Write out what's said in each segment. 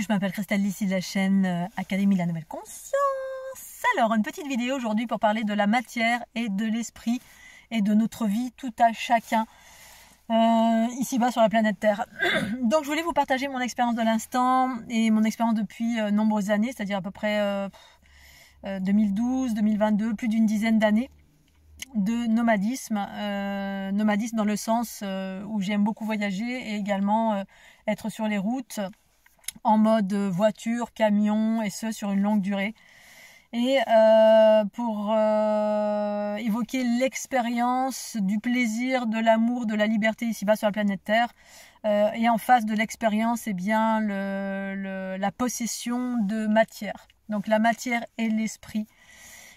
je m'appelle Christelle, ici de la chaîne Académie de la Nouvelle Conscience. Alors, une petite vidéo aujourd'hui pour parler de la matière et de l'esprit et de notre vie tout à chacun ici-bas sur la planète Terre. Donc, je voulais vous partager mon expérience de l'instant et mon expérience depuis nombreuses années, c'est-à-dire à peu près 2012, 2022, plus d'une dizaine d'années de nomadisme. Nomadisme dans le sens où j'aime beaucoup voyager et également être sur les routes en mode voiture, camion et ce sur une longue durée. Et pour évoquer l'expérience du plaisir, de l'amour, de la liberté ici-bas sur la planète Terre. Et en face de l'expérience, eh bien, la possession de matière. Donc la matière et l'esprit.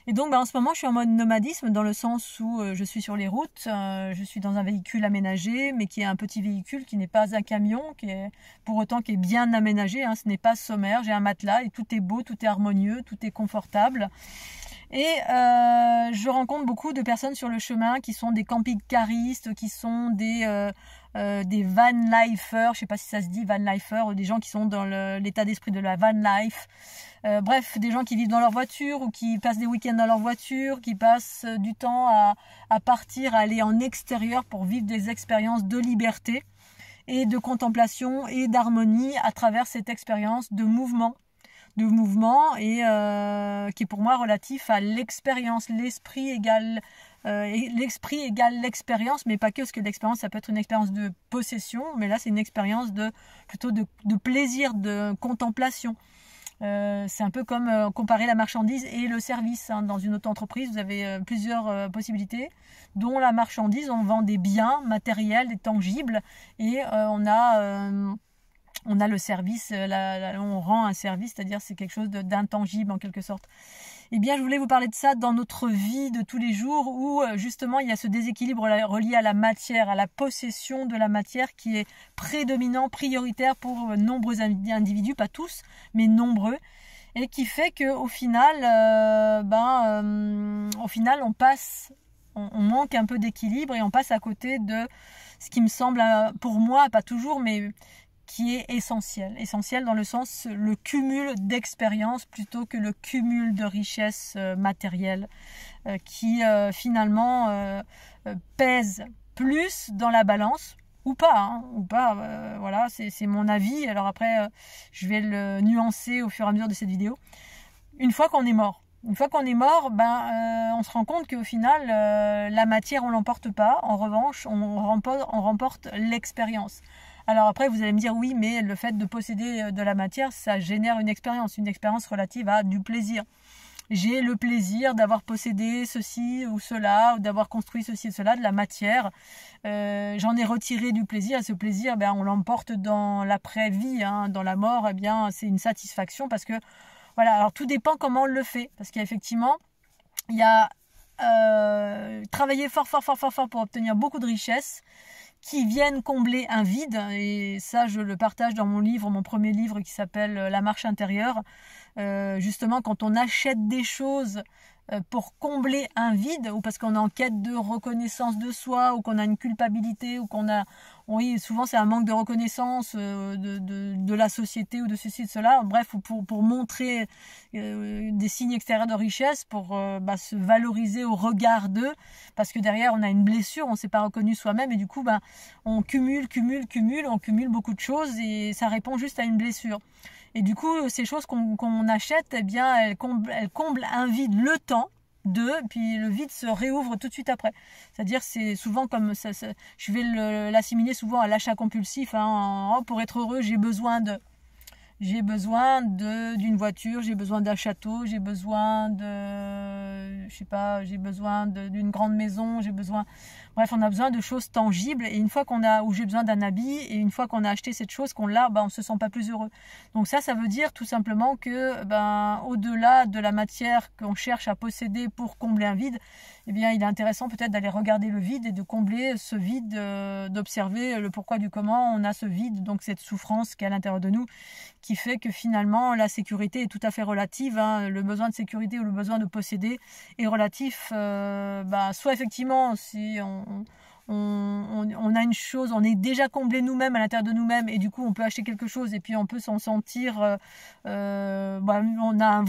Et donc en ce moment, je suis en mode nomadisme dans le sens où je suis sur les routes, je suis dans un véhicule aménagé, mais qui est un petit véhicule qui n'est pas un camion, qui est pour autant qui est bien aménagé, hein, ce n'est pas sommaire, j'ai un matelas et tout est beau, tout est harmonieux, tout est confortable. Et je rencontre beaucoup de personnes sur le chemin qui sont des camping-caristes, qui sont des van-lifers, je ne sais pas si ça se dit van-lifer, ou des gens qui sont dans l'état d'esprit de la van-life. Bref, des gens qui vivent dans leur voiture ou qui passent des week-ends dans leur voiture, qui passent du temps à partir, à aller en extérieur pour vivre des expériences de liberté et de contemplation et d'harmonie à travers cette expérience de mouvement et qui est pour moi relatif à l'expérience. L'esprit égale l'expérience, mais pas que, parce que l'expérience, ça peut être une expérience de possession, mais là, c'est une expérience plutôt de plaisir, de contemplation. C'est un peu comme comparer la marchandise et le service. Hein. Dans une auto-entreprise, vous avez plusieurs possibilités, dont la marchandise, on vend des biens matériels, des tangibles, et on a le service, on rend un service, c'est-à-dire c'est quelque chose d'intangible en quelque sorte. Eh bien, je voulais vous parler de ça dans notre vie de tous les jours où justement il y a ce déséquilibre relié à la matière, à la possession de la matière qui est prédominant, prioritaire pour nombreux individus, pas tous, mais nombreux, et qui fait qu'au final, on manque un peu d'équilibre et on passe à côté de ce qui me semble, pour moi, pas toujours, mais qui est essentiel. Essentiel dans le sens le cumul d'expériences plutôt que le cumul de richesses matérielles qui finalement pèse plus dans la balance ou pas, voilà, c'est mon avis. Alors après, je vais le nuancer au fur et à mesure de cette vidéo. Une fois qu'on est mort, on se rend compte qu'au final, la matière, on l'emporte pas. En revanche, on remporte l'expérience. Alors après, vous allez me dire, oui, mais le fait de posséder de la matière, ça génère une expérience relative à du plaisir. J'ai le plaisir d'avoir possédé ceci ou cela, ou d'avoir construit ceci et cela, de la matière. J'en ai retiré du plaisir, et ce plaisir, on l'emporte dans l'après-vie, hein, dans la mort, c'est une satisfaction parce que, voilà, alors tout dépend comment on le fait. Parce qu'effectivement, il y a travailler fort pour obtenir beaucoup de richesses, qui viennent combler un vide, et ça je le partage dans mon premier livre qui s'appelle La marche intérieure. Justement, quand on achète des choses pour combler un vide, ou parce qu'on est en quête de reconnaissance de soi, ou qu'on a une culpabilité, ou oui, souvent c'est un manque de reconnaissance de la société ou de ceci, de cela, bref, pour montrer des signes extérieurs de richesse, pour se valoriser au regard d'eux, parce que derrière on a une blessure, on ne s'est pas reconnu soi-même, et du coup on cumule beaucoup de choses, et ça répond juste à une blessure. Et du coup, ces choses qu'on achète, elles comblent un vide le temps puis le vide se réouvre tout de suite après. C'est-à-dire, c'est souvent comme ça, je vais l'assimiler souvent à l'achat compulsif. Hein, pour être heureux, j'ai besoin d'une voiture, j'ai besoin d'un château, j'ai besoin d'une grande maison, bref, on a besoin de choses tangibles, et une fois ou j'ai besoin d'un habit, et une fois qu'on a acheté cette chose, qu'on l'a, on se sent pas plus heureux. Donc ça veut dire tout simplement que, au-delà de la matière qu'on cherche à posséder pour combler un vide, eh bien, il est intéressant peut-être d'aller regarder le vide et de combler ce vide, d'observer le pourquoi du comment on a ce vide, donc cette souffrance qui est à l'intérieur de nous, qui fait que finalement la sécurité est tout à fait relative. Hein. Le besoin de sécurité ou le besoin de posséder est relatif. Soit effectivement, si on a une chose, on est déjà comblé nous-mêmes à l'intérieur de nous-mêmes et du coup on peut acheter quelque chose et puis on peut s'en sentir, on a un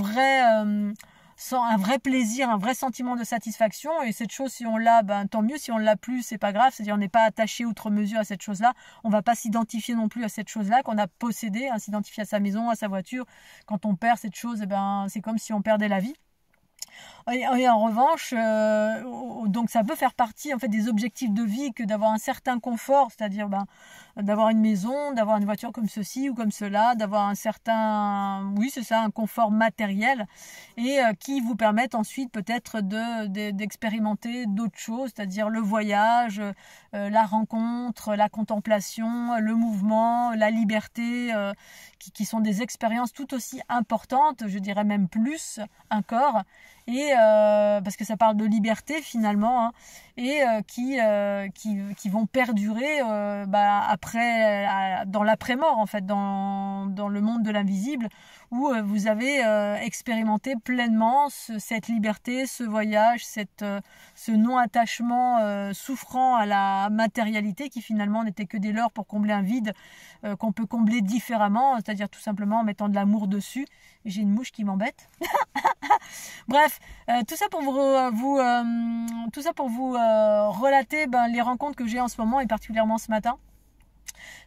vrai plaisir, un vrai sentiment de satisfaction et cette chose si on l'a, tant mieux, si on l'a plus c'est pas grave, c'est-à-dire on n'est pas attaché outre mesure à cette chose-là, on va pas s'identifier non plus à cette chose-là qu'on a possédée, hein, s'identifier à sa maison, à sa voiture, quand on perd cette chose, c'est comme si on perdait la vie. Et en revanche, donc ça peut faire partie en fait des objectifs de vie que d'avoir un certain confort, c'est-à-dire d'avoir une maison, d'avoir une voiture comme ceci ou comme cela, d'avoir un certain, oui c'est ça, un confort matériel et qui vous permettent ensuite peut-être d'expérimenter d'autres choses, c'est-à-dire le voyage, la rencontre, la contemplation, le mouvement, la liberté, qui sont des expériences tout aussi importantes, je dirais même plus encore. Et parce que ça parle de liberté finalement, hein, et qui vont perdurer après, dans l'après-mort en fait, dans le monde de l'invisible, où vous avez expérimenté pleinement cette liberté, ce voyage, ce non-attachement souffrant à la matérialité qui finalement n'était que des leurres pour combler un vide qu'on peut combler différemment, c'est-à-dire tout simplement en mettant de l'amour dessus. J'ai une mouche qui m'embête. Bref, tout ça pour vous relater les rencontres que j'ai en ce moment et particulièrement ce matin.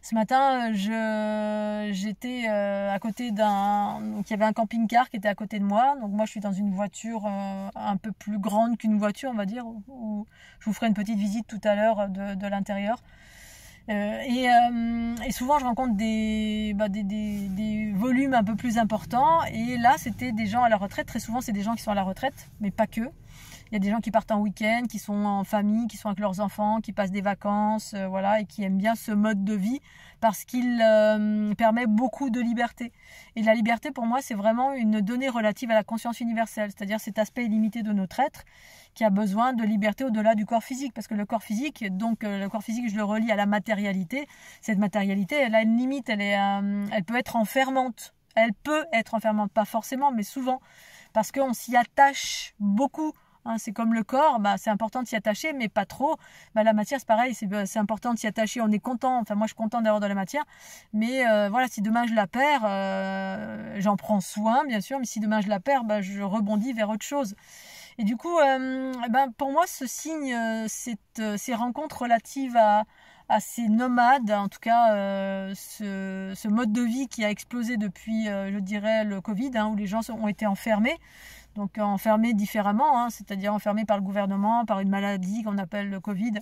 Ce matin, j'étais à côté donc il y avait un camping-car qui était à côté de moi. Donc moi, je suis dans une voiture un peu plus grande qu'une voiture, on va dire. Où je vous ferai une petite visite tout à l'heure de l'intérieur. Et souvent, je rencontre des volumes un peu plus importants. Et là, c'était des gens à la retraite. Très souvent, c'est des gens qui sont à la retraite, mais pas que. Il y a des gens qui partent en week-end, qui sont en famille, qui sont avec leurs enfants, qui passent des vacances, voilà, et qui aiment bien ce mode de vie parce qu'il permet beaucoup de liberté. Et la liberté, pour moi, c'est vraiment une donnée relative à la conscience universelle, c'est-à-dire cet aspect illimité de notre être qui a besoin de liberté au-delà du corps physique. Parce que le corps physique, le corps physique, je le relie à la matérialité. Cette matérialité, elle a une limite, elle peut être enfermante. Elle peut être enfermante, pas forcément, mais souvent. Parce qu'on s'y attache beaucoup. Hein, c'est comme le corps, c'est important de s'y attacher, mais pas trop. La matière, c'est pareil, c'est important de s'y attacher. On est content, enfin moi je suis content d'avoir de la matière, mais voilà, si demain je la perds, j'en prends soin, bien sûr, mais si demain je la perds, je rebondis vers autre chose. Et du coup, pour moi, ce signe, ces rencontres relatives à ces nomades, en tout cas ce mode de vie qui a explosé depuis, je dirais, le Covid, hein, où les gens ont été enfermés. Donc enfermés différemment, hein, c'est-à-dire enfermés par le gouvernement, par une maladie qu'on appelle le Covid,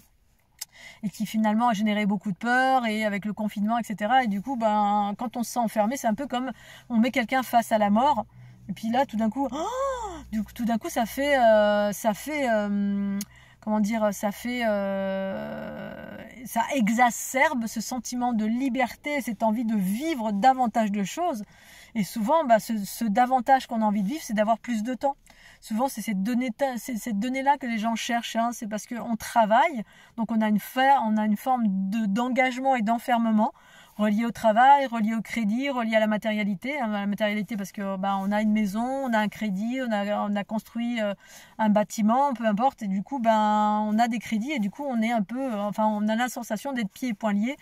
et qui finalement a généré beaucoup de peur, et avec le confinement, etc. Et du coup, quand on se sent enfermé, c'est un peu comme on met quelqu'un face à la mort, et puis là, tout d'un coup, ça fait comment dire, ça exacerbe ce sentiment de liberté, cette envie de vivre davantage de choses. Et souvent, ce davantage qu'on a envie de vivre, c'est d'avoir plus de temps. Souvent, c'est cette donnée-là que les gens cherchent. Hein. C'est parce qu'on travaille, donc on a une forme d'engagement et d'enfermement relié au travail, relié au crédit, relié à la matérialité. À la matérialité parce que on a une maison, on a un crédit, on a construit un bâtiment, peu importe. Et du coup, on a des crédits et du coup, on est un peu, on a la sensation d'être pieds et poings liés.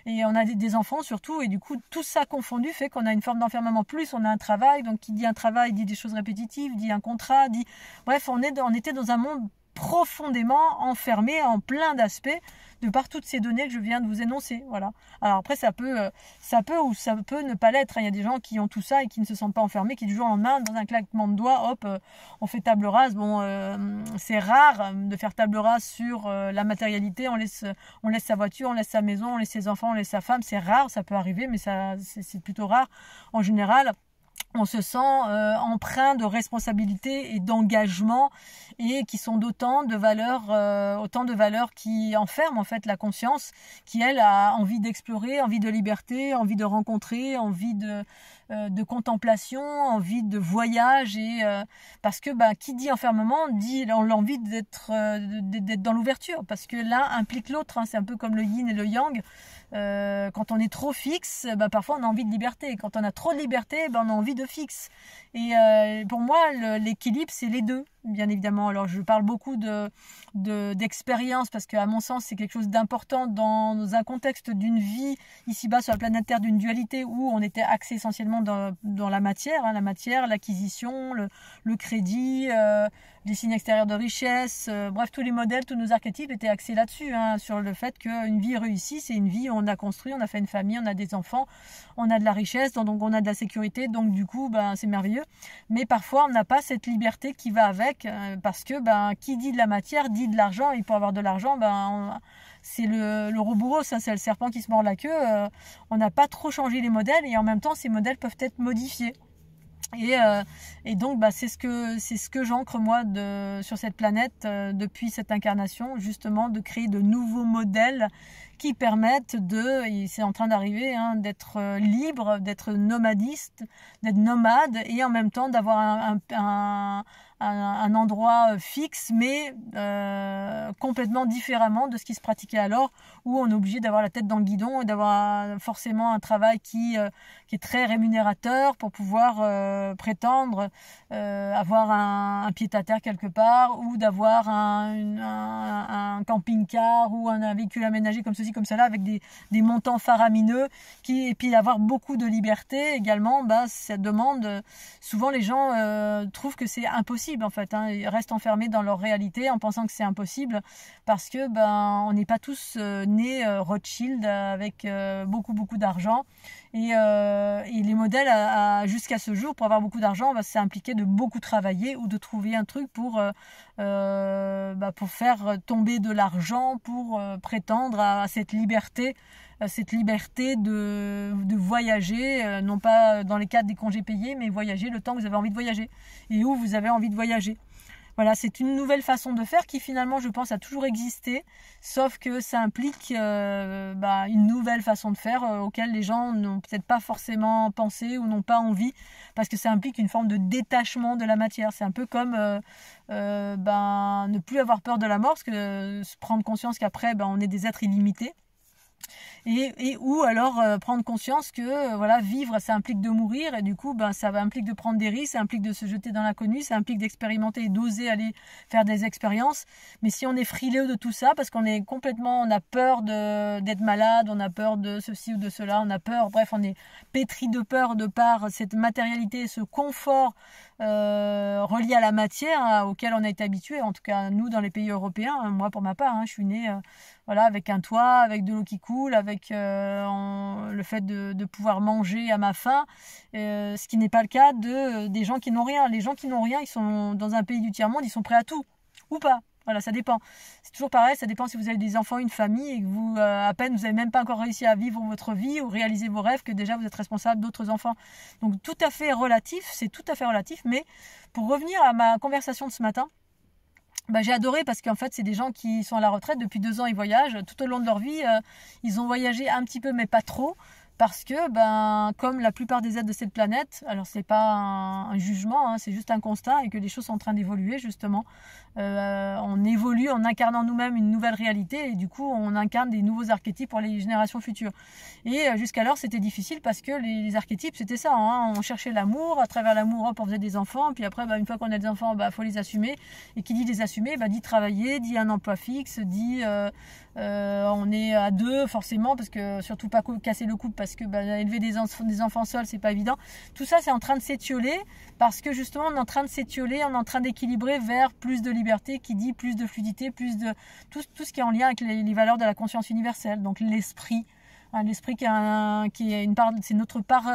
Et on a des enfants surtout, et du coup, tout ça confondu fait qu'on a une forme d'enfermement. Plus on a un travail, donc qui dit un travail dit des choses répétitives, dit un contrat, dit... Bref, on était dans un monde profondément enfermé en plein d'aspects de par toutes ces données que je viens de vous énoncer. Voilà. Alors après, ça peut ou ça peut ne pas l'être. Il y a des gens qui ont tout ça et qui ne se sentent pas enfermés, qui du jour au lendemain, dans un claquement de doigts, hop, on fait table rase. Bon, c'est rare de faire table rase sur la matérialité. On laisse sa voiture, on laisse sa maison, on laisse ses enfants, on laisse sa femme. C'est rare, ça peut arriver, mais c'est plutôt rare. En général, on se sent empreint de responsabilité et d'engagement, et qui sont autant de valeurs qui enferment en fait la conscience, qui elle a envie d'explorer, envie de liberté, envie de rencontrer, envie de contemplation, envie de voyage, et parce que qui dit enfermement dit l'envie d'être dans l'ouverture, parce que l'un implique l'autre, hein, c'est un peu comme le yin et le yang. Quand on est trop fixe, parfois on a envie de liberté, et quand on a trop de liberté, on a envie de fixe. Et pour moi, l'équilibre, c'est les deux. bien évidemment. Alors je parle beaucoup d'expérience parce qu'à mon sens c'est quelque chose d'important dans un contexte d'une vie ici-bas sur la planète Terre, d'une dualité où on était axé essentiellement dans la matière, l'acquisition, le crédit, les signes extérieurs de richesse, bref, tous les modèles, tous nos archétypes étaient axés là-dessus, sur le fait qu'une vie réussie, c'est une vie où on a construit, on a fait une famille, on a des enfants, on a de la richesse, donc on a de la sécurité, donc du coup, c'est merveilleux. Mais parfois, on n'a pas cette liberté qui va avec, parce que qui dit de la matière, dit de l'argent, et pour avoir de l'argent, c'est le Ouroboros, ça c'est le serpent qui se mord la queue. On n'a pas trop changé les modèles, et en même temps, ces modèles peuvent être modifiés. Et donc c'est ce que j'ancre moi sur cette planète depuis cette incarnation, justement de créer de nouveaux modèles qui permettent et c'est en train d'arriver, d'être libre, d'être nomadiste, d'être nomade, et en même temps d'avoir un endroit fixe, mais complètement différemment de ce qui se pratiquait alors, où on est obligé d'avoir la tête dans le guidon et d'avoir forcément un travail qui est très rémunérateur pour pouvoir prétendre avoir un pied-à-terre quelque part, ou d'avoir un camping-car ou un véhicule aménagé comme ceci, comme cela, avec des montants faramineux, et puis avoir beaucoup de liberté également. Ça demande, souvent les gens trouvent que c'est impossible en fait, ils restent enfermés dans leur réalité en pensant que c'est impossible, parce que on n'est pas tous nés Rothschild avec beaucoup d'argent, et les modèles jusqu'à ce jour, pour avoir beaucoup d'argent, ça impliquait de beaucoup travailler ou de trouver un truc pour faire tomber de l'argent, pour prétendre à cette liberté de voyager, non pas dans les cadres des congés payés, mais voyager le temps que vous avez envie de voyager et où vous avez envie de voyager. Voilà, c'est une nouvelle façon de faire qui finalement, je pense, a toujours existé, sauf que ça implique une nouvelle façon de faire auquel les gens n'ont peut-être pas forcément pensé ou n'ont pas envie, parce que ça implique une forme de détachement de la matière. C'est un peu comme ne plus avoir peur de la mort, parce que prendre conscience qu'après, on est des êtres illimités. Ou alors prendre conscience que vivre, ça implique de mourir, et du coup ça implique de prendre des risques, ça implique de se jeter dans l'inconnu, ça implique d'expérimenter et d'oser aller faire des expériences. Mais si on est frileux de tout ça, parce qu'on a peur d'être malade, on a peur de ceci ou de cela, on a peur, bref, on est pétri de peur de par cette matérialité, ce confort relié à la matière auquel on a été habitué, en tout cas nous dans les pays européens. Moi pour ma part, je suis née avec un toit, avec de l'eau qui coule, avec le fait de pouvoir manger à ma faim, ce qui n'est pas le cas des gens qui n'ont rien. Les gens qui n'ont rien, ils sont dans un pays du tiers-monde, ils sont prêts à tout, ou pas. Voilà, ça dépend. C'est toujours pareil, ça dépend si vous avez des enfants, une famille, et que vous, à peine, vous n'avez même pas encore réussi à vivre votre vie ou réaliser vos rêves, que déjà vous êtes responsable d'autres enfants. Donc tout à fait relatif, c'est tout à fait relatif. Mais pour revenir à ma conversation de ce matin, j'ai adoré, parce qu'en fait c'est des gens qui sont à la retraite depuis 2 ans, ils voyagent tout au long de leur vie, ils ont voyagé un petit peu mais pas trop, parce que comme la plupart des êtres de cette planète, alors c'est pas un jugement, c'est juste un constat, et que les choses sont en train d'évoluer justement. On évolue en incarnant nous-mêmes une nouvelle réalité, et du coup on incarne des nouveaux archétypes pour les générations futures. Et jusqu'alors c'était difficile, parce que les archétypes c'était ça, on cherchait l'amour, à travers l'amour on faisait des enfants, puis après une fois qu'on a des enfants, faut les assumer, et qui dit les assumer, dit travailler, dit un emploi fixe, dit on est à 2 forcément, parce que surtout pas casser le couple, parce que élever des enfants seuls c'est pas évident. Tout ça c'est en train de s'étioler, parce que justement on est en train de s'étioler, on est en train d'équilibrer vers plus de liberté, qui dit plus de fluidité, plus de tout ce qui est en lien avec les valeurs de la conscience universelle, donc l'esprit. L'esprit qui est une part, c'est notre part,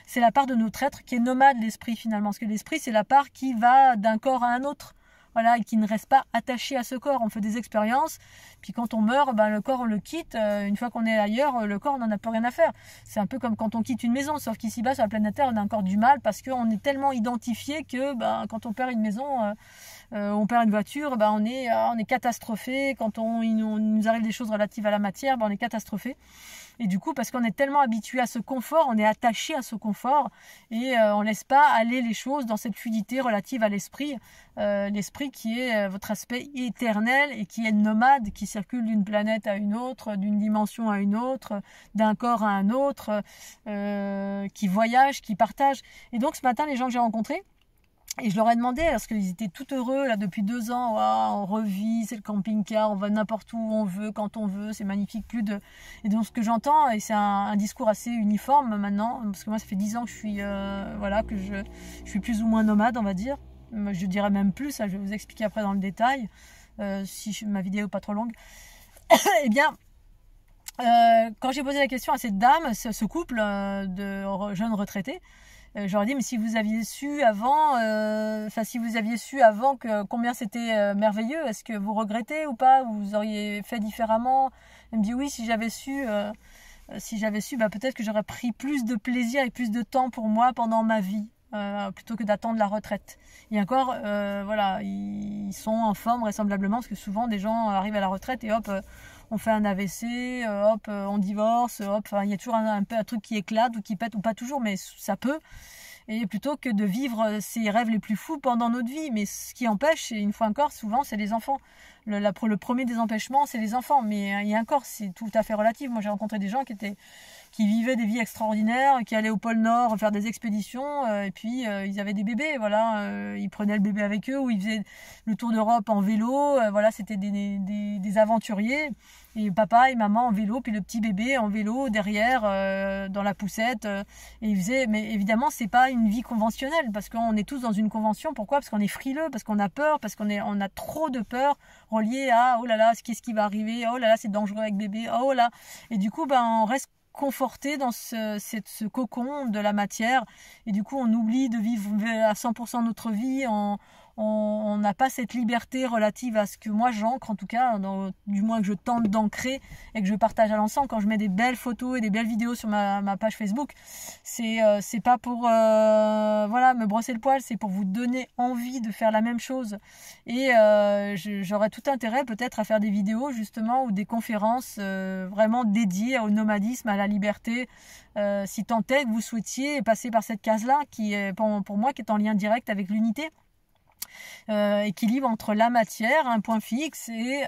c'est la part de notre être qui est nomade, l'esprit finalement, parce que l'esprit c'est la part qui va d'un corps à un autre. Voilà, et qui ne reste pas attaché à ce corps. On fait des expériences, puis quand on meurt, le corps on le quitte. Une fois qu'on est ailleurs, le corps on n'en a plus rien à faire. C'est un peu comme quand on quitte une maison, sauf qu'ici-bas sur la planète Terre, on a encore du mal, parce qu'on est tellement identifié que quand on perd une maison, on perd une voiture, on est catastrophé. Quand il nous arrive des choses relatives à la matière, on est catastrophé. Et du coup, parce qu'on est tellement habitué à ce confort, on est attaché à ce confort, et on laisse pas aller les choses dans cette fluidité relative à l'esprit. L'esprit qui est votre aspect éternel, et qui est nomade, qui circule d'une planète à une autre, d'une dimension à une autre, d'un corps à un autre, qui voyage, qui partage. Et donc ce matin, les gens que j'ai rencontrés, Et je leur ai demandé, parce qu'ils étaient tout heureux là depuis 2 ans, waouh, on revit, c'est le camping-car, on va n'importe où on veut, quand on veut, c'est magnifique, plus de... Et donc ce que j'entends, et c'est un discours assez uniforme maintenant, parce que moi ça fait 10 ans que je suis, voilà, que je suis plus ou moins nomade, on va dire. Je dirais même plus, ça je vais vous expliquer après dans le détail, si ma vidéo n'est pas trop longue. Eh bien, quand j'ai posé la question à cette dame, ce couple de jeunes retraités, j'aurais dit, mais si vous aviez su avant, si vous aviez su avant combien c'était merveilleux, est-ce que vous regrettez ou pas, ou vous auriez fait différemment? Elle me dit oui, si j'avais su, peut-être que j'aurais pris plus de plaisir et plus de temps pour moi pendant ma vie, plutôt que d'attendre la retraite. Et encore, voilà, ils sont en forme vraisemblablement, parce que souvent des gens arrivent à la retraite et hop, on fait un AVC, hop, on divorce, hop, il y a toujours un truc qui éclate ou qui pète, ou pas toujours, mais ça peut. Et plutôt que de vivre ses rêves les plus fous pendant notre vie. Mais ce qui empêche, et une fois encore, souvent, c'est les enfants. Le premier des empêchements, c'est les enfants. Mais il y a encore, c'est tout à fait relatif. Moi, j'ai rencontré des gens qui vivaient des vies extraordinaires, qui allaient au pôle Nord faire des expéditions, et puis ils avaient des bébés, voilà, ils prenaient le bébé avec eux, ou ils faisaient le tour d'Europe en vélo, voilà, c'était des aventuriers, et papa et maman en vélo, puis le petit bébé en vélo derrière, dans la poussette, et ils faisaient, mais évidemment c'est pas une vie conventionnelle, parce qu'on est tous dans une convention. Pourquoi? Parce qu'on est frileux, parce qu'on a peur, parce qu'on a trop de peur reliée à oh là là, qu'est-ce qui va arriver, oh là là, c'est dangereux avec bébé, oh là, et du coup on reste conforté dans ce cocon de la matière, et du coup on oublie de vivre à 100% notre vie, on n'a pas cette liberté relative à ce que moi j'ancre, en tout cas, du moins que je tente d'ancrer et que je partage à l'ensemble. Quand je mets des belles photos et des belles vidéos sur ma page Facebook, c'est pas pour voilà, me brosser le poil, c'est pour vous donner envie de faire la même chose. Et j'aurais tout intérêt peut-être à faire des vidéos justement, ou des conférences vraiment dédiées au nomadisme, à la liberté, si tant est que vous souhaitiez passer par cette case-là, qui est pour moi qui est en lien direct avec l'unité. Équilibre entre la matière, un point fixe, et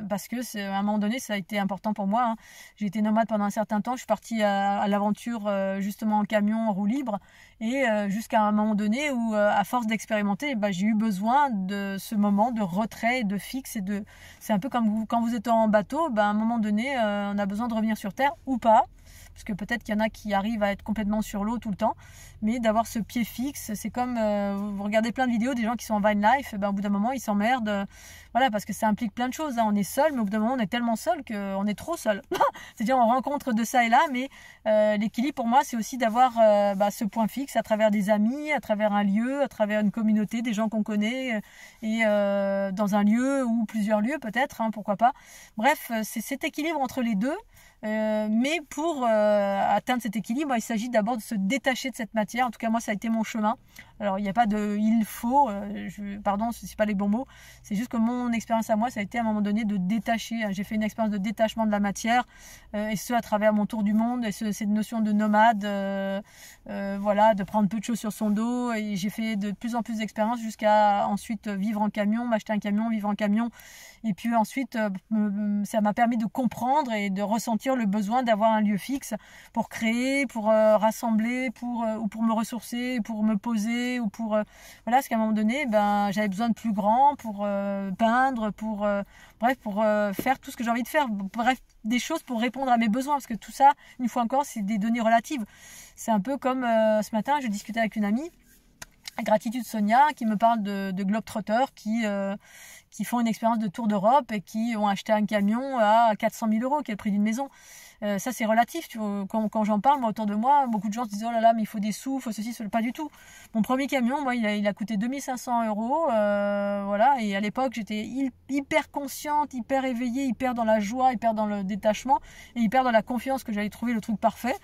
parce que à un moment donné ça a été important pour moi, hein. J'ai été nomade pendant un certain temps, je suis partie à l'aventure justement en camion, en roue libre, et jusqu'à un moment donné où à force d'expérimenter, j'ai eu besoin de ce moment de retrait et de fixe, c'est un peu comme quand vous êtes en bateau, à un moment donné on a besoin de revenir sur terre ou pas, parce que peut-être qu'il y en a qui arrivent à être complètement sur l'eau tout le temps, mais d'avoir ce pied fixe, c'est comme vous regardez plein de vidéos des gens qui sont en Vine Life, au bout d'un moment ils s'emmerdent, voilà, parce que ça implique plein de choses, hein. On est seul, mais au bout d'un moment on est tellement seul qu'on est trop seul. C'est-à-dire on rencontre de ça et là, mais l'équilibre pour moi c'est aussi d'avoir ce point fixe à travers des amis, à travers un lieu, à travers une communauté, des gens qu'on connaît, et dans un lieu ou plusieurs lieux peut-être, hein, pourquoi pas. Bref, c'est cet équilibre entre les deux. Mais pour atteindre cet équilibre, il s'agit d'abord de se détacher de cette matière. En tout cas, moi, ça a été mon chemin. Alors, il n'y a pas de il faut, pardon, ce n'est pas les bons mots. C'est juste que mon expérience à moi, ça a été à un moment donné de détacher. J'ai fait une expérience de détachement de la matière, et ce à travers mon tour du monde, et cette notion de nomade, voilà, de prendre peu de choses sur son dos. Et j'ai fait de plus en plus d'expériences jusqu'à ensuite vivre en camion, m'acheter un camion, vivre en camion. Et puis ensuite, ça m'a permis de comprendre et de ressentir le besoin d'avoir un lieu fixe pour créer, pour rassembler, ou pour me ressourcer, pour me poser, ou pour voilà, parce qu'à un moment donné, j'avais besoin de plus grand pour peindre, pour faire tout ce que j'ai envie de faire. Bref, des choses pour répondre à mes besoins, parce que tout ça, une fois encore, c'est des données relatives. C'est un peu comme ce matin, je discutais avec une amie, Gratitude Sonia, qui me parle de Globetrotters qui font une expérience de tour d'Europe et qui ont acheté un camion à 400 000 €, qui est le prix d'une maison. Ça, c'est relatif. Tu vois, quand j'en parle, moi, autour de moi, beaucoup de gens se disent « Oh là là, mais il faut des sous, il faut ceci, cela ». Pas du tout. Mon premier camion, moi, il a coûté 2500 €. Voilà. Et à l'époque, j'étais hyper consciente, hyper éveillée, hyper dans la joie, hyper dans le détachement et hyper dans la confiance que j'allais trouver le truc parfait.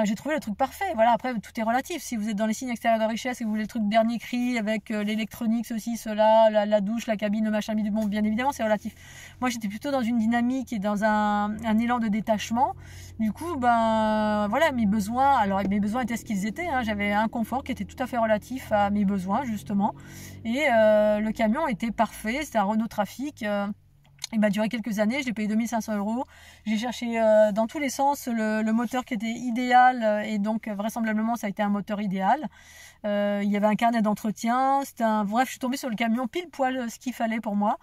J'ai trouvé le truc parfait. Voilà, après, tout est relatif. Si vous êtes dans les signes extérieurs de richesse et que vous voulez le truc dernier cri avec l'électronique, ceci, cela, la douche, la cabine, le machin, bon, bien évidemment, c'est relatif. Moi, j'étais plutôt dans une dynamique et dans un élan de détachement. Du coup, voilà, mes besoins étaient ce qu'ils étaient, hein. J'avais un confort qui était tout à fait relatif à mes besoins, justement. Et le camion était parfait. C'était un Renault Trafic. Il m'a duré quelques années, je l'ai payé 2500 €. J'ai cherché dans tous les sens le moteur qui était idéal et donc vraisemblablement ça a été un moteur idéal. Il y avait un carnet d'entretien, bref, je suis tombée sur le camion pile poil ce qu'il fallait pour moi.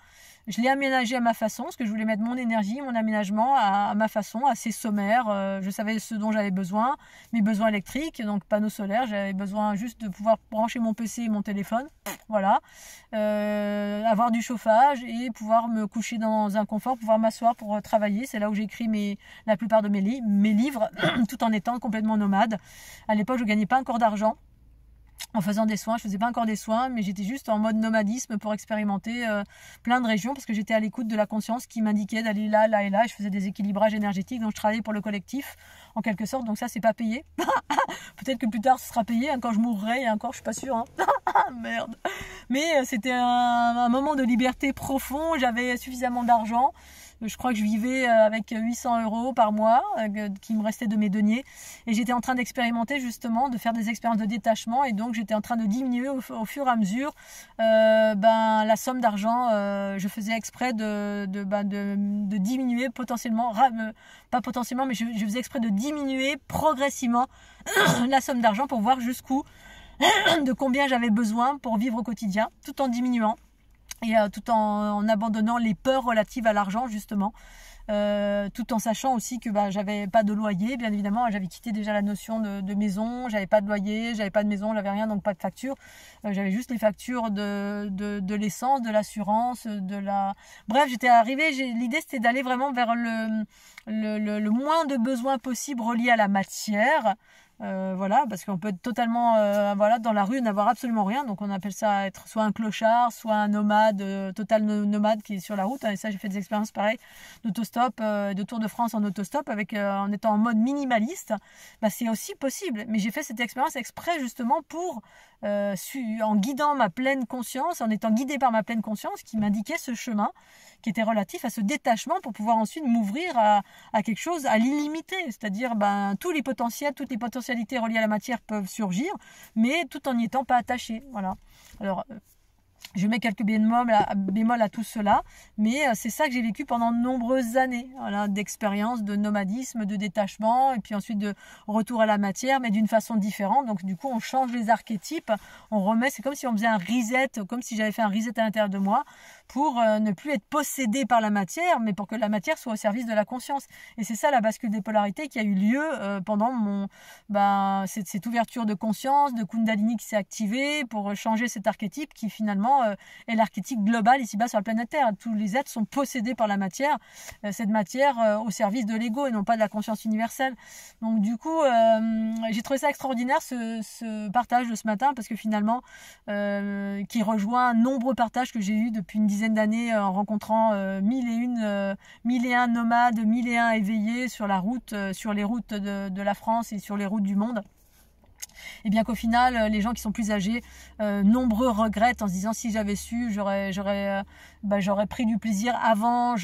Je l'ai aménagé à ma façon, parce que je voulais mettre mon énergie, mon aménagement à ma façon, assez sommaire. Je savais ce dont j'avais besoin, mes besoins électriques, donc panneaux solaires. J'avais besoin juste de pouvoir brancher mon PC et mon téléphone, voilà. Avoir du chauffage et pouvoir me coucher dans un confort, pouvoir m'asseoir pour travailler. C'est là où j'écris la plupart de mes livres, tout en étant complètement nomade. À l'époque, je gagnais pas encore d'argent en faisant des soins, je faisais pas encore des soins, mais j'étais juste en mode nomadisme pour expérimenter plein de régions, parce que j'étais à l'écoute de la conscience qui m'indiquait d'aller là, là et là. Je faisais des équilibrages énergétiques, donc je travaillais pour le collectif en quelque sorte, donc ça c'est pas payé. Peut-être que plus tard ce sera payé, quand je mourrai, et encore je suis pas sûre, merde. Mais c'était un moment de liberté profond, j'avais suffisamment d'argent. Je crois que je vivais avec 800 € par mois qui me restait de mes deniers, et j'étais en train d'expérimenter justement, de faire des expériences de détachement, et donc j'étais en train de diminuer au fur et à mesure la somme d'argent. Je faisais exprès de diminuer potentiellement, pas potentiellement, mais je faisais exprès de diminuer progressivement la somme d'argent pour voir jusqu'où, de combien j'avais besoin pour vivre au quotidien, tout en diminuant. Et tout en abandonnant les peurs relatives à l'argent justement, tout en sachant aussi que j'avais pas de loyer, bien évidemment. J'avais quitté déjà la notion de maison, j'avais pas de loyer, j'avais pas de maison, j'avais rien, donc pas de facture. J'avais juste les factures de l'essence, de l'assurance, bref, j'étais arrivée, l'idée c'était d'aller vraiment vers le moins de besoins possible reliés à la matière. Voilà, parce qu'on peut être totalement dans la rue, n'avoir absolument rien, donc on appelle ça être soit un clochard, soit un nomade, total nomade qui est sur la route. Et ça, j'ai fait des expériences pareilles d'autostop, de Tour de France en autostop, en étant en mode minimaliste. C'est aussi possible, mais j'ai fait cette expérience exprès justement pour en guidant ma pleine conscience, en étant guidée par ma pleine conscience qui m'indiquait ce chemin qui était relatif à ce détachement, pour pouvoir ensuite m'ouvrir à quelque chose à l'illimité, c'est-à-dire toutes les potentialités reliées à la matière peuvent surgir, mais tout en n'y étant pas attaché. Voilà. Alors je mets quelques bémols à tout cela, mais c'est ça que j'ai vécu pendant de nombreuses années, voilà, d'expérience, de nomadisme, de détachement, et puis ensuite de retour à la matière, mais d'une façon différente. Donc du coup, on change les archétypes, on remet, c'est comme si on faisait un reset, comme si j'avais fait un reset à l'intérieur de moi, pour ne plus être possédé par la matière, mais pour que la matière soit au service de la conscience. Et c'est ça la bascule des polarités qui a eu lieu pendant cette ouverture de conscience, de Kundalini qui s'est activée pour changer cet archétype qui finalement est l'archétype global ici-bas sur la planète Terre. Tous les êtres sont possédés par la matière, cette matière au service de l'ego et non pas de la conscience universelle. Donc du coup, j'ai trouvé ça extraordinaire ce partage de ce matin, parce que finalement, qui rejoint nombreux partages que j'ai eus depuis une dizaine d'années en rencontrant mille et un nomades, 1001 éveillés sur la route, sur les routes de la France et sur les routes du monde. Et bien qu'au final, les gens qui sont plus âgés, nombreux regrettent en se disant, si j'avais su, j'aurais pris du plaisir avant,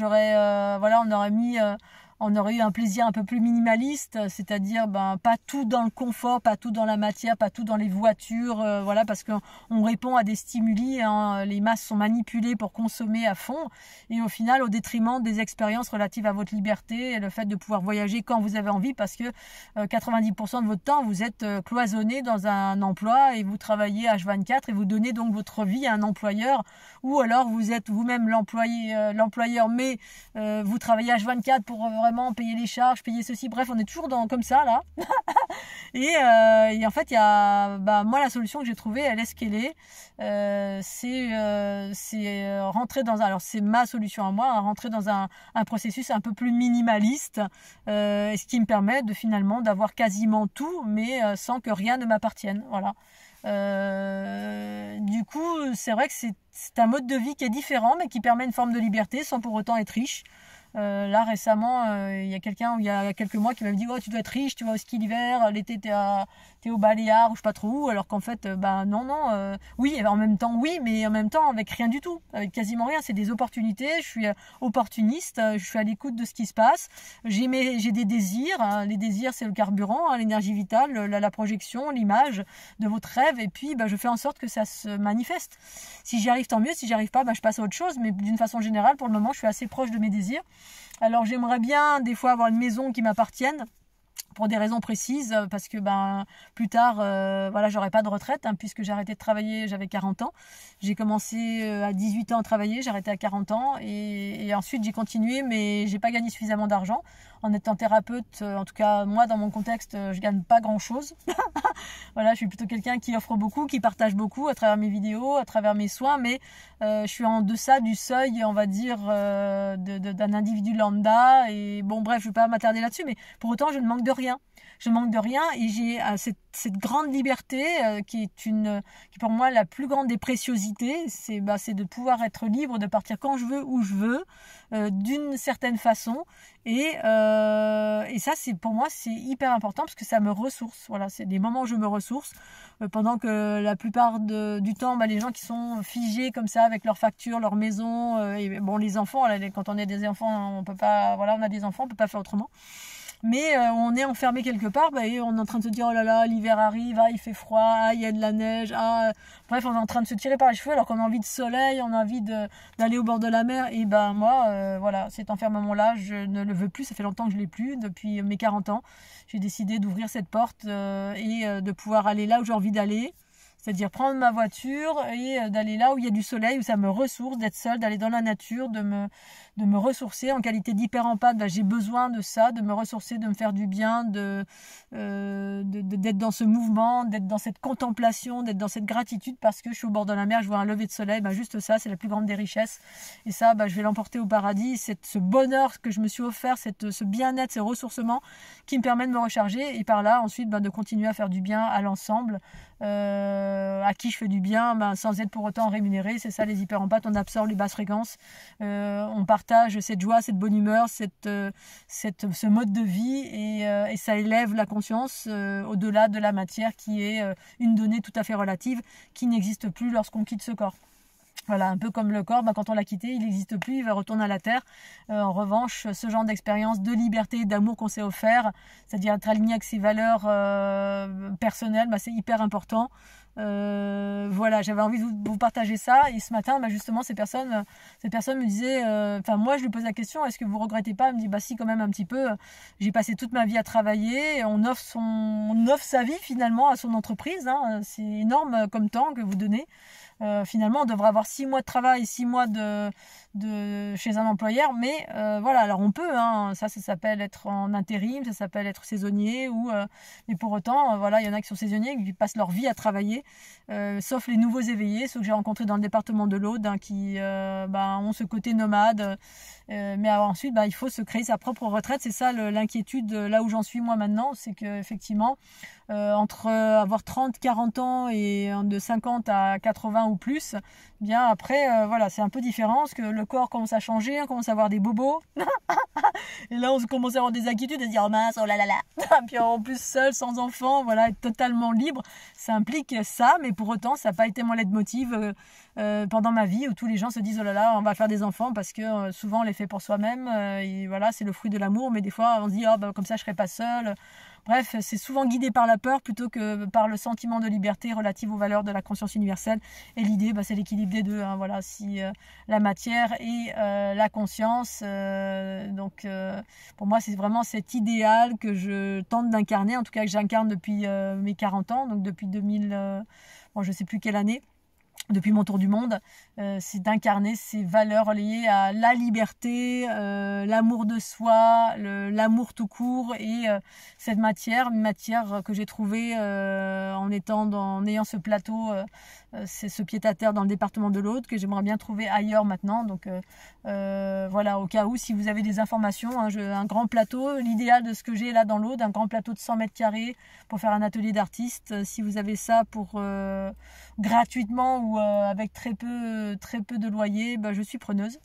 on aurait eu un plaisir un peu plus minimaliste, c'est-à-dire pas tout dans le confort, pas tout dans la matière, pas tout dans les voitures, parce qu'on répond à des stimuli, les masses sont manipulées pour consommer à fond, et au final au détriment des expériences relatives à votre liberté et le fait de pouvoir voyager quand vous avez envie, parce que 90% de votre temps vous êtes cloisonné dans un emploi et vous travaillez H24 et vous donnez donc votre vie à un employeur, ou alors vous êtes vous-même l'employeur, mais vous travaillez H24 pour vraiment payer les charges, payer ceci, bref, on est toujours comme ça là. et en fait, il y a moi la solution que j'ai trouvée, elle est ce qu'elle est. C'est rentrer alors c'est ma solution à moi, rentrer dans un processus un peu plus minimaliste, et ce qui me permet finalement d'avoir quasiment tout, mais sans que rien ne m'appartienne. Voilà. Du coup, c'est vrai que c'est un mode de vie qui est différent, mais qui permet une forme de liberté sans pour autant être riche. Là récemment, il y a quelqu'un, il y a quelques mois, qui m'avait dit, oh, tu dois être riche, tu vas au ski l'hiver, l'été t'es au Baléares ou je sais pas trop où, alors qu'en fait, non, oui, en même temps oui, mais en même temps avec rien du tout, avec quasiment rien. C'est des opportunités, je suis opportuniste, je suis à l'écoute de ce qui se passe, j'ai des désirs, hein. Les désirs c'est le carburant, hein, l'énergie vitale, la projection, l'image de votre rêve, et puis je fais en sorte que ça se manifeste. Si j'y arrive, tant mieux, si j'y arrive pas, je passe à autre chose, mais d'une façon générale, pour le moment, je suis assez proche de mes désirs. Alors j'aimerais bien des fois avoir une maison qui m'appartienne, pour des raisons précises, parce que plus tard, j'aurai pas de retraite, hein, puisque j'ai arrêté de travailler, j'avais 40 ans. J'ai commencé à 18 ans à travailler, j'ai arrêté à 40 ans, et ensuite j'ai continué, mais j'ai pas gagné suffisamment d'argent. En étant thérapeute, en tout cas moi dans mon contexte, je gagne pas grand chose. Voilà, je suis plutôt quelqu'un qui offre beaucoup, qui partage beaucoup à travers mes vidéos, à travers mes soins, mais je suis en deçà du seuil, on va dire, d'un individu lambda. Et bon, bref, je ne vais pas m'attarder là-dessus, mais pour autant, je ne manque de rien. Je ne manque de rien, et j'ai cette grande liberté qui est pour moi la plus grande des préciosités. C'est de pouvoir être libre, de partir quand je veux, où je veux, d'une certaine façon. Et ça, pour moi, c'est hyper important, parce que ça me ressource. Voilà, c'est des moments où je me ressource, pendant que la plupart du temps, les gens qui sont figés comme ça avec leurs factures, leur maison, et bon, les enfants, là, quand on est des enfants, on peut pas, voilà, on a des enfants, on peut pas faire autrement. Mais on est enfermé quelque part, et on est en train de se dire, oh là là, l'hiver arrive, il fait froid, il y a de la neige, bref, on est en train de se tirer par les cheveux alors qu'on a envie de soleil, on a envie d'aller au bord de la mer. Et moi, voilà, cet enfermement-là, je ne le veux plus. Ça fait longtemps que je l'ai plus, depuis mes 40 ans. J'ai décidé d'ouvrir cette porte et de pouvoir aller là où j'ai envie d'aller. C'est-à-dire prendre ma voiture et d'aller là où il y a du soleil, où ça me ressource, d'être seule, d'aller dans la nature, de me ressourcer. En qualité d'hyper-empathe, j'ai besoin de ça, de me ressourcer, de me faire du bien, d'être dans ce mouvement, d'être dans cette contemplation, d'être dans cette gratitude, parce que je suis au bord de la mer, je vois un lever de soleil. Juste ça, c'est la plus grande des richesses. Et ça, je vais l'emporter au paradis. Ce bonheur que je me suis offert, ce bien-être, ce ressourcement qui me permet de me recharger, et par là, ensuite, de continuer à faire du bien à l'ensemble. À qui je fais du bien, sans être pour autant rémunéré. C'est ça, les hyper-empathes, on absorbe les basses fréquences, on partage cette joie, cette bonne humeur, ce mode de vie, et ça élève la conscience au-delà de la matière, qui est une donnée tout à fait relative, qui n'existe plus lorsqu'on quitte ce corps. Voilà, un peu comme le corps, quand on l'a quitté, il n'existe plus, il va retourner à la terre. En revanche, ce genre d'expérience de liberté et d'amour qu'on s'est offert, c'est-à-dire être aligné avec ses valeurs personnelles, c'est hyper important. Voilà, j'avais envie de vous partager ça. Et ce matin, justement, ces personnes me disaient, moi je lui pose la question, est-ce que vous regrettez pas? Elle me dit, si, quand même un petit peu. J'ai passé toute ma vie à travailler, on offre sa vie finalement à son entreprise, hein. C'est énorme comme temps que vous donnez. Finalement, on devrait avoir 6 mois de travail, 6 mois chez un employeur, mais voilà, alors on peut, hein, ça s'appelle être en intérim, ça s'appelle être saisonnier, mais pour autant, voilà, il y en a qui sont saisonniers, qui passent leur vie à travailler, sauf les nouveaux éveillés, ceux que j'ai rencontrés dans le département de l'Aude, hein, qui ont ce côté nomade, mais ensuite, il faut se créer sa propre retraite. C'est ça l'inquiétude, là où j'en suis moi maintenant, c'est que effectivement, entre avoir 30, 40 ans et de 50 à 80 ou plus, après, voilà, c'est un peu différent, parce que le corps commence à changer, on commence à avoir des bobos, et là on commence à avoir des inquiétudes, à se dire, oh mince, oh là là là, puis en plus seul, sans enfant, voilà, être totalement libre, ça implique ça, mais pour autant, ça n'a pas été mon leitmotiv pendant ma vie, où tous les gens se disent, oh là là, on va faire des enfants, parce que souvent on les fait pour soi-même, et voilà, c'est le fruit de l'amour, mais des fois on se dit, comme ça je serai pas seule. Bref, c'est souvent guidé par la peur plutôt que par le sentiment de liberté relative aux valeurs de la conscience universelle. Et l'idée, c'est l'équilibre des deux, hein. Voilà, si la matière et la conscience. Donc, pour moi, c'est vraiment cet idéal que je tente d'incarner, en tout cas que j'incarne depuis mes 40 ans, donc depuis 2000, je ne sais plus quelle année. Depuis mon tour du monde, c'est d'incarner ces valeurs liées à la liberté, l'amour de soi, l'amour tout court, et cette une matière que j'ai trouvée en ayant ce plateau, c'est ce pied-à-terre dans le département de l'Aude, que j'aimerais bien trouver ailleurs maintenant. Donc voilà, au cas où, si vous avez des informations, un grand plateau, l'idéal de ce que j'ai là dans l'Aude, un grand plateau de 100 mètres carrés pour faire un atelier d'artiste. Si vous avez ça pour gratuitement ou avec très peu de loyer, je suis preneuse.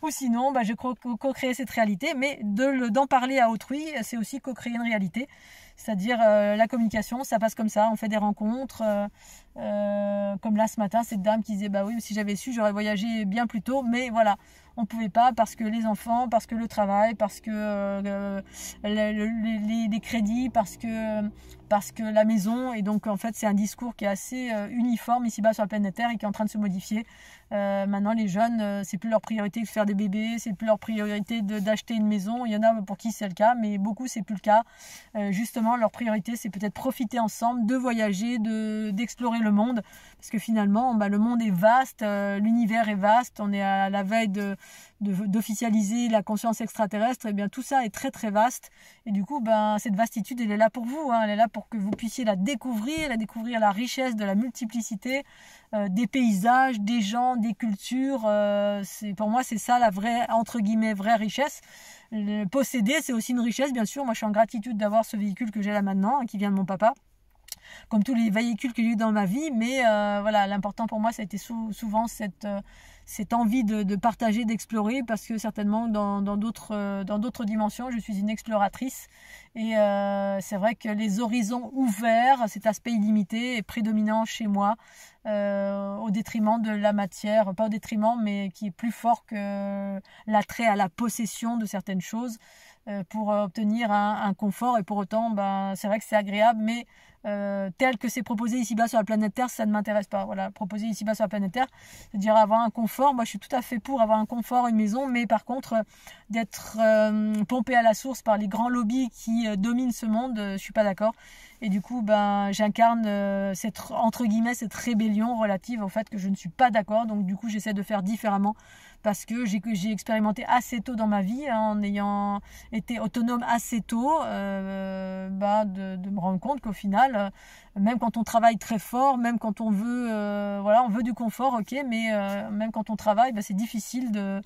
ou sinon je co-crée cette réalité, mais d'en parler à autrui, c'est aussi co-créer une réalité. C'est-à-dire la communication, ça passe comme ça, on fait des rencontres, comme là ce matin, cette dame qui disait bah oui, si j'avais su, j'aurais voyagé bien plus tôt, mais voilà, on ne pouvait pas parce que les enfants, parce que le travail, parce que les crédits, parce que la maison, et donc en fait c'est un discours qui est assez uniforme ici-bas sur la planète Terre et qui est en train de se modifier. Maintenant les jeunes, c'est plus leur priorité de faire des bébés, c'est plus leur priorité d'acheter une maison. Il y en a pour qui c'est le cas, mais beaucoup c'est plus le cas. Justement leur priorité c'est peut-être profiter ensemble, de voyager, d'explorer le monde, parce que finalement le monde est vaste, l'univers est vaste, on est à la veille d'officialiser la conscience extraterrestre, et bien tout ça est très très vaste, et du coup cette vastitude elle est là pour vous, elle est là pour que vous puissiez la découvrir la richesse de la multiplicité des paysages, des gens, des cultures. Pour moi c'est ça la vraie, entre guillemets, vraie richesse. Le posséder c'est aussi une richesse, bien sûr. Moi je suis en gratitude d'avoir ce véhicule que j'ai là maintenant, qui vient de mon papa, comme tous les véhicules que j'ai eu dans ma vie, mais voilà, l'important pour moi ça a été souvent cette envie de partager, d'explorer, parce que certainement dans d'autres dimensions je suis une exploratrice, et c'est vrai que les horizons ouverts, cet aspect illimité est prédominant chez moi, au détriment de la matière, pas au détriment, mais qui est plus fort que l'attrait à la possession de certaines choses pour obtenir un confort. Et pour autant c'est vrai que c'est agréable, mais tel que c'est proposé ici-bas sur la planète Terre, ça ne m'intéresse pas. Voilà, proposé ici-bas sur la planète Terre, c'est-à-dire avoir un confort. Moi, je suis tout à fait pour avoir un confort, une maison, mais par contre, d'être pompé à la source par les grands lobbies qui dominent ce monde, je suis pas d'accord. Et du coup, j'incarne entre guillemets cette rébellion relative au fait que je ne suis pas d'accord. Donc du coup, j'essaie de faire différemment, parce que j'ai expérimenté assez tôt dans ma vie, en ayant été autonome assez tôt, de me rendre compte qu'au final, même quand on travaille très fort, même quand on veut, on veut du confort, ok, mais même quand on travaille, c'est difficile de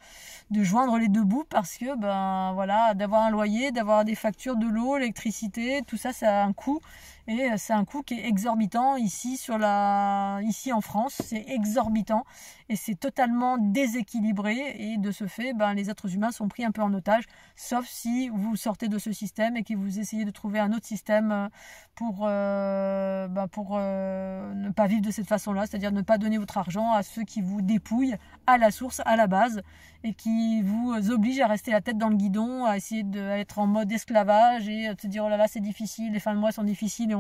joindre les deux bouts, parce que d'avoir un loyer, d'avoir des factures de l'eau, l'électricité, tout ça, ça a un coût. Et c'est un coût qui est exorbitant ici en France, c'est exorbitant et c'est totalement déséquilibré, et de ce fait, les êtres humains sont pris un peu en otage, sauf si vous sortez de ce système et que vous essayez de trouver un autre système pour ne pas vivre de cette façon-là, c'est-à-dire ne pas donner votre argent à ceux qui vous dépouillent à la source, à la base, et qui vous obligent à rester la tête dans le guidon, à essayer d'être en mode esclavage et de se dire oh là là c'est difficile, les fins de mois sont difficiles,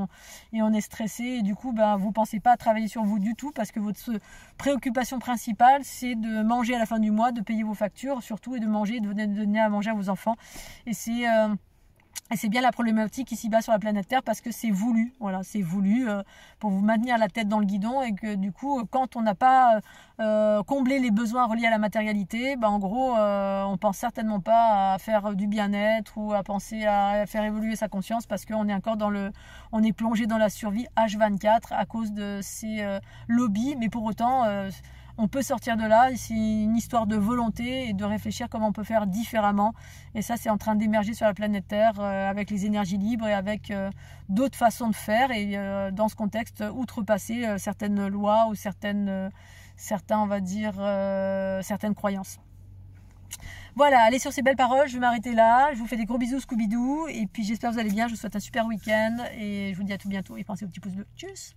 et on est stressé, et du coup vous pensez pas à travailler sur vous du tout, parce que votre préoccupation principale c'est de manger à la fin du mois, de payer vos factures surtout, et de manger, de donner à manger à vos enfants. Et c'est bien la problématique ici-bas sur la planète Terre, parce que c'est voulu, voilà, c'est voulu pour vous maintenir la tête dans le guidon, et que du coup, quand on n'a pas comblé les besoins reliés à la matérialité, en gros, on pense certainement pas à faire du bien-être ou à penser à faire évoluer sa conscience, parce qu'on est encore on est plongé dans la survie H24 à cause de ces lobbies, mais pour autant on peut sortir de là. C'est une histoire de volonté et de réfléchir comment on peut faire différemment. Et ça, c'est en train d'émerger sur la planète Terre avec les énergies libres et avec d'autres façons de faire. Et dans ce contexte, outrepasser certaines lois ou certaines croyances. Voilà, allez, sur ces belles paroles, je vais m'arrêter là. Je vous fais des gros bisous, Scooby-Doo. Et puis j'espère que vous allez bien. Je vous souhaite un super week-end. Et je vous dis à tout bientôt. Et pensez au petit pouce bleu. Tchuss.